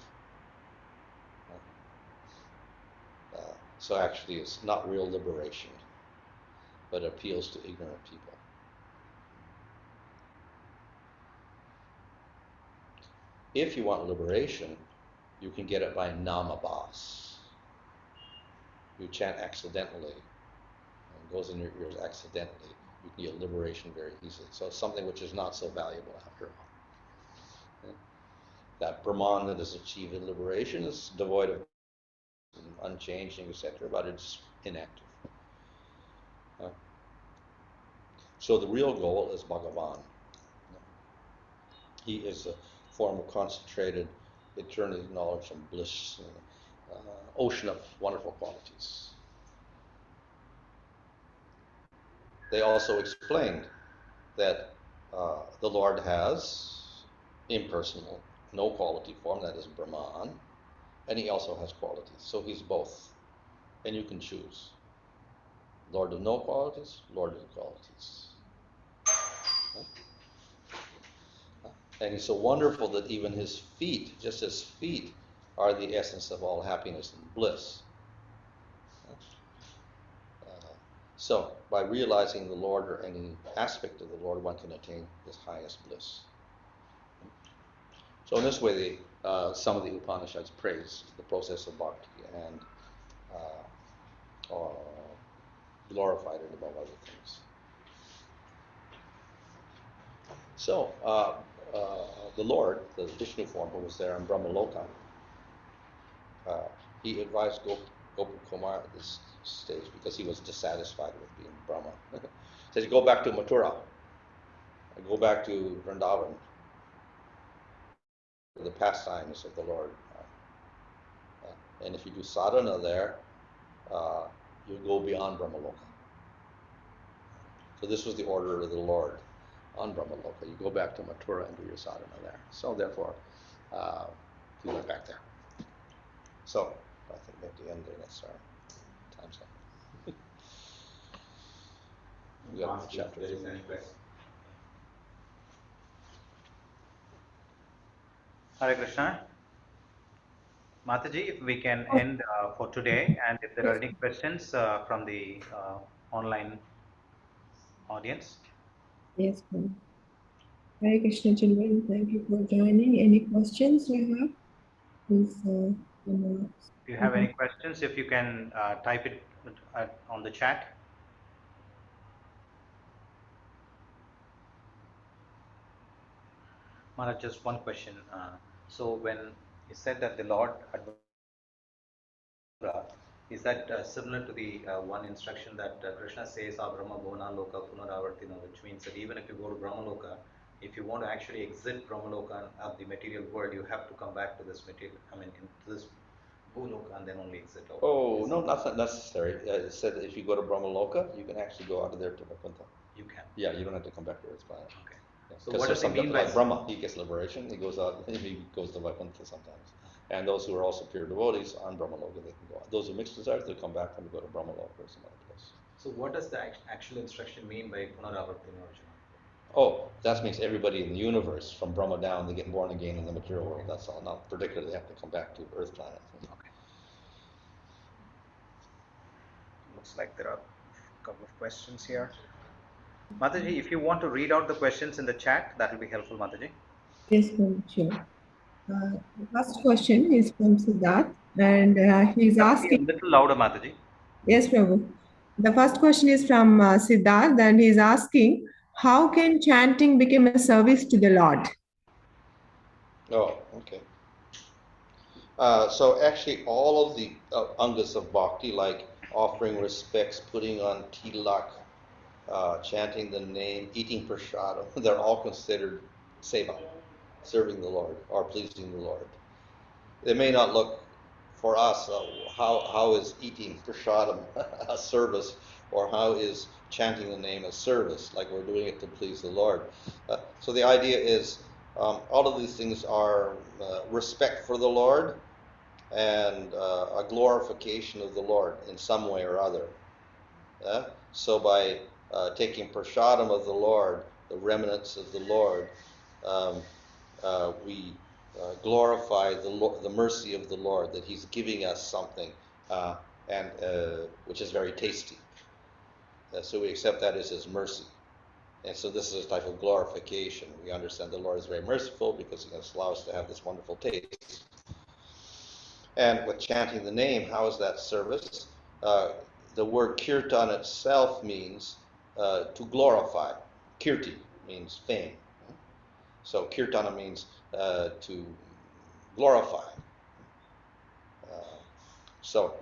So actually it's not real liberation, but appeals to ignorant people. If you want liberation, you can get it by namabhas. You chant accidentally, and it goes in your ears accidentally. You can get liberation very easily. So it's something which is not so valuable after all. Okay? That Brahman that is achieved in liberation is devoid of unchanging, etc., but it's inactive. So the real goal is Bhagavan. He is a form of concentrated eternity, knowledge, and bliss, ocean of wonderful qualities. They also explained that the Lord has impersonal, no quality form, that is Brahman, and he also has qualities. So he's both, and you can choose. Lord of no qualities, Lord of qualities. And he's so wonderful that even his feet, just his feet, are the essence of all happiness and bliss. So by realizing the Lord, or any aspect of the Lord, one can attain his highest bliss. So in this way, some of the Upanishads praise the process of bhakti and glorified it above other things. So the Lord, the Vishnu form who was there in Brahmaloka, he advised Gopa Kumara at this stage because he was dissatisfied with being Brahma. He says, go back to Mathura, go back to Vrindavan, the pastimes of the Lord. And if you do sadhana there, you'll go beyond Brahmaloka. So this was the order of the Lord on Brahmaloka. You go back to Mathura and do your sadhana there. So therefore, he went back there. So I think we have to end there. That's our time's up. We got chapter 3. Hare Krishna. Mataji, if we can end for today, and if there are any questions from the online audience. Yes, ma'am. Hare Krishna children, thank you for joining. Any questions you have? Please, If you have any questions, if you can type it on the chat. Maharaj, just one question. So when you said that the Lord is that similar to the one instruction that Krishna says, Brahma Bhona Loka Punaravartino, which means that even if you go to Brahma Loka, if you want to actually exit Brahma Loka and the material world, you have to come back to this material, into this Bhuloka and then only exit out. Oh, no, that's not necessary. It said that if you go to Brahma Loka, you can actually go out of there to Vaikuntha. You can. Yeah, you don't have to come back to Earth's planet. Okay. Yeah. So what does he mean by like Brahma? He gets liberation. He goes out. He goes to Vaikuntha sometimes. And those who are also pure devotees on Brahma Loka, they can go out. Those who mixed desires, they come back and go to Brahma Loka or some other place. So what does the actual instruction mean by Punaravartino, Arjuna? Oh, that means everybody in the universe, from Brahma down, they get born again in the material world. That's all. Not particularly they have to come back to Earth planet. Okay. Looks like there are a couple of questions here. Mataji, if you want to read out the questions in the chat, that will be helpful, Mataji. Yes, ma'am, sure. The first question is from Siddharth, and he's asking. A little louder, Mataji. Yes, Prabhu. The first question is from Siddharth, and he's asking, how can chanting become a service to the Lord? Oh, okay. So actually all of the angas of bhakti, like offering respects, putting on tilak, chanting the name, eating prasadam, they're all considered seva, serving the Lord or pleasing the Lord. They may not look for us, how is eating prasadam a service, or how is chanting the name a service, like we're doing it to please the Lord. So the idea is all of these things are respect for the Lord and a glorification of the Lord in some way or other. So by taking prasadam of the Lord, the remnants of the Lord, we glorify the mercy of the Lord, that He's giving us something, and which is very tasty. So we accept that as His mercy. And so this is a type of glorification. We understand the Lord is very merciful because He has allowed us to have this wonderful taste. And with chanting the name, how is that service? The word kirtan itself means to glorify. Kirti means fame. So kirtana means to glorify. So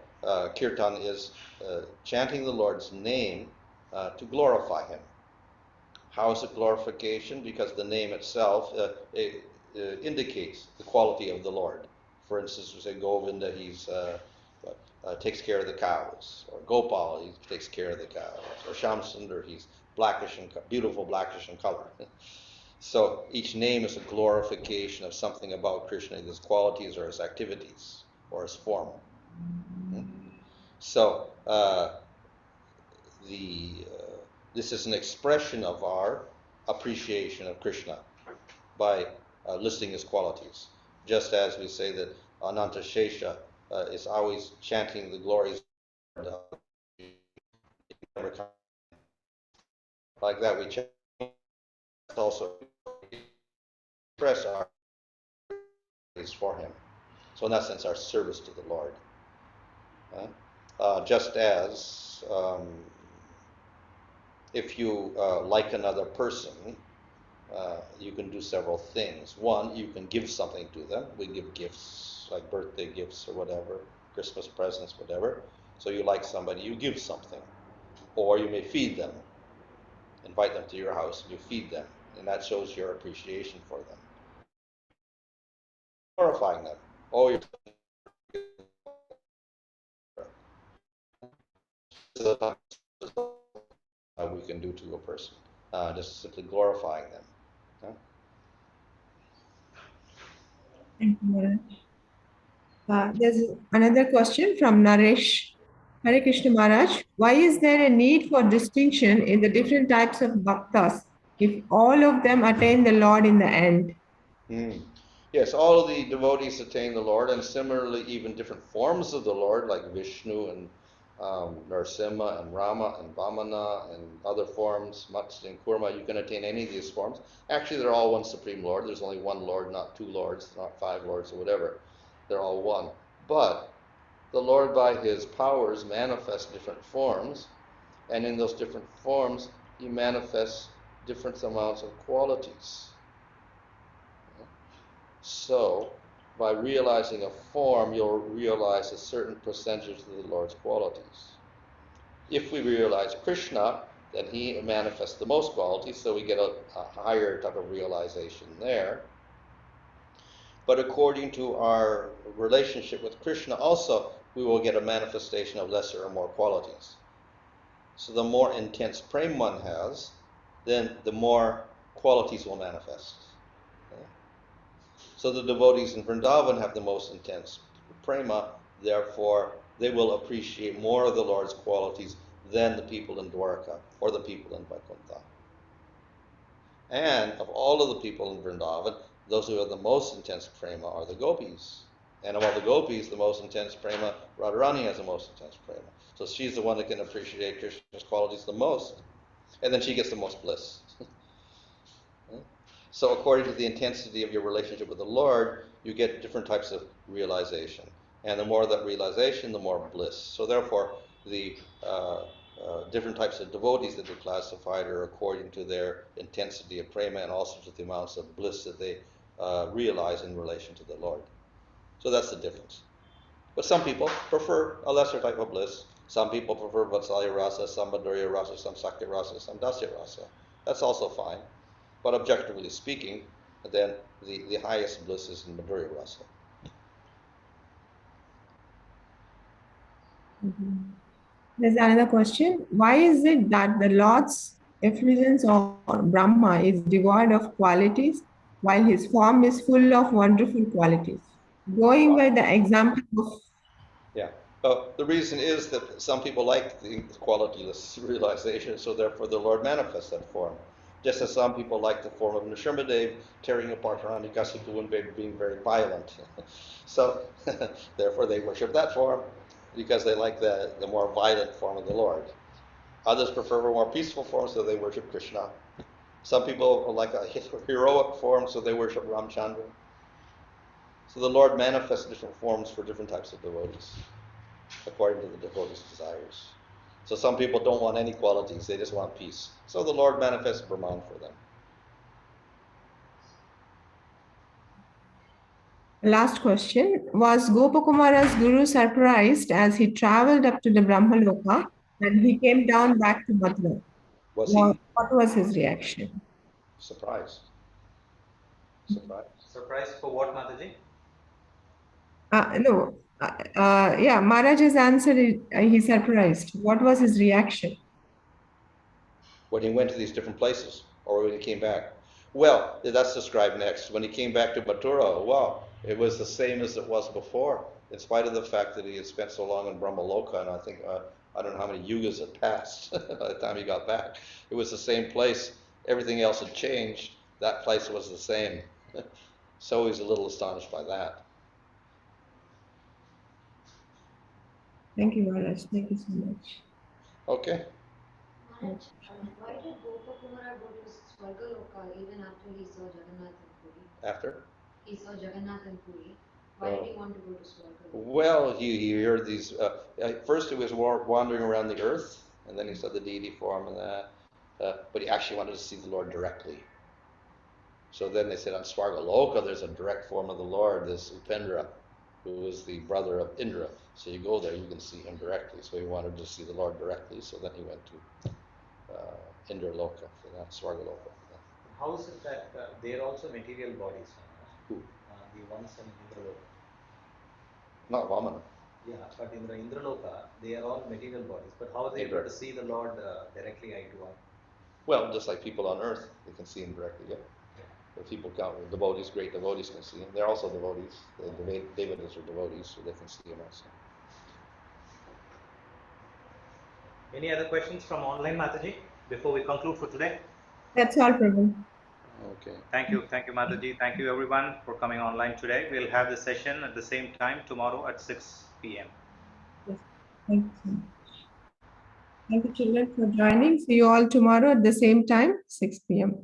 kirtan is chanting the Lord's name to glorify Him. How is it glorification? Because the name itself indicates the quality of the Lord. For instance, we say Govinda, he's takes care of the cows, or Gopal, he takes care of the cows, or Shamsundar, he's blackish and beautiful blackish in color. So each name is a glorification of something about Krishna, his qualities or his activities or his form. So this is an expression of our appreciation of Krishna by listing his qualities. Just as we say that Ananta Shesha is always chanting the glories like that, we chant also express our praise for him. So in that sense, our service to the Lord. Just as if you like another person, you can do several things. One, you can give something to them. We give gifts, like birthday gifts or whatever, Christmas presents, whatever. So you like somebody, you give something. Or you may feed them. Invite them to your house and you feed them. And that shows your appreciation for them. Glorifying them. Oh, you're we can do to a person. Just simply glorifying them. Thank you, Maharaj. There's another question from Naresh. Hare Krishna Maharaj, why is there a need for distinction in the different types of bhaktas if all of them attain the Lord in the end? Yes, all of the devotees attain the Lord, and similarly even different forms of the Lord like Vishnu and Narasimha and Rama and Vamana and other forms, Matsya and Kurma. You can attain any of these forms. Actually, they're all one Supreme Lord. There's only one Lord, not two Lords, not five Lords or whatever. They're all one. But the Lord, by his powers, manifests different forms, and in those different forms, he manifests different amounts of qualities. So, by realizing a form, you'll realize a certain percentage of the Lord's qualities. If we realize Krishna, then he manifests the most qualities, so we get a higher type of realization there. But according to our relationship with Krishna also, we will get a manifestation of lesser or more qualities. So the more intense prema one has, then the more qualities will manifest. Okay? So the devotees in Vrindavan have the most intense prema, therefore they will appreciate more of the Lord's qualities than the people in Dwarka or the people in Vaikuntha. And of all of the people in Vrindavan, those who have the most intense prema are the gopis. And of all the gopis, the most intense prema, Radharani has the most intense prema. So she's the one that can appreciate Krishna's qualities the most. And then she gets the most bliss. So according to the intensity of your relationship with the Lord, you get different types of realization. And the more that realization, the more bliss. So therefore, the different types of devotees that are classified are according to their intensity of prema and also to the amounts of bliss that they realize in relation to the Lord. So that's the difference. But some people prefer a lesser type of bliss. Some people prefer Vatsalya Rasa, some Madhurya Rasa, some Sakya Rasa, some Dasya Rasa. That's also fine. But objectively speaking, then the highest bliss is in Madhurya Rasa. There's another question. Why is it that the Lord's effulgence or Brahma is devoid of qualities while his form is full of wonderful qualities? Going by the example of... Yeah. The reason is that some people like the qualityless realization, so therefore the Lord manifests that form. Just as some people like the form of Nrsimhadev tearing apart Hiranyakasipu and being very violent. So therefore they worship that form because they like the more violent form of the Lord. Others prefer a more peaceful form, so they worship Krishna. Some people like a heroic form, so they worship Ramchandra. So the Lord manifests different forms for different types of devotees, according to the devotee's desires. So some people don't want any qualities, they just want peace. So the Lord manifests Brahman for them. Last question. Was Gopa Kumara's guru surprised as he traveled up to the Brahmaloka and he came down back to Mathura? Was he What was his reaction? surprised? Surprised for what, Mataji? No. Yeah, Maharaj has answered it. He's surprised. What was his reaction? When he went to these different places, or when he came back? Well, that's described next. When he came back to Mathura, wow, it was the same as it was before, in spite of the fact that he had spent so long in Brahmaloka, and I think, I don't know how many yugas had passed by the time he got back. It was the same place. Everything else had changed. That place was the same. So he's a little astonished by that. Thank you, Maharaj. Thank you so much. Okay. Maharaj, why did Gopa Kumara go to Swargaloka even after he saw Jagannath and Puri? After? He saw Jagannath and Puri. Why did he want to go to Swargaloka? Well, he heard these. First, he was wandering around the earth, and then he saw the deity form and that. But he actually wanted to see the Lord directly. So then they said on Swargaloka, there's a direct form of the Lord, this Upendra, who is the brother of Indra. So you go there, you can see him directly. So he wanted to see the Lord directly. So then he went to Indra Loka, for that Swargaloka. How is it that they are also material bodies? Who? The ones in Indraloka. Not Vamana. Yeah, but in the Indraloka, they are all material bodies. But how are they able to see the Lord directly eye to eye? Well, just like people on earth, they can see him directly, yeah. The people count, devotees, great devotees can see him. They're also devotees. The Devatas are devotees, so they can see him also. Any other questions from online, Mataji, before we conclude for today? That's all, Prabhu. Okay. Thank you, Mataji. Thank you, everyone, for coming online today. We'll have the session at the same time tomorrow at 6 p.m. Yes. Thank you so much. Thank you, children, for joining. See you all tomorrow at the same time, 6 p.m.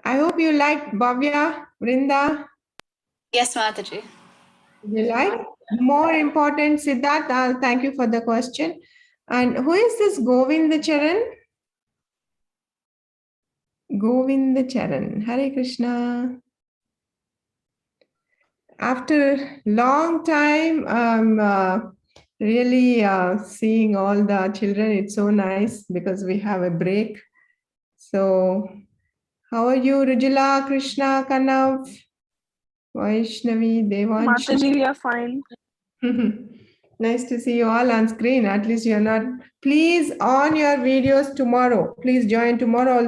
I hope you liked Bhavya, Vrinda. Yes, Mataji. You like? More important, Siddharth, thank you for the question. And who is this Govindacharan? Govindacharan. Hare Krishna. after long time, I'm really seeing all the children. It's so nice because we have a break. So, how are you, Rujula, Krishna, Kanav, Vaishnavi, Devansh? Mataji, we are fine. Nice to see you all on screen. At least you're not. Please on your videos tomorrow. Please join tomorrow.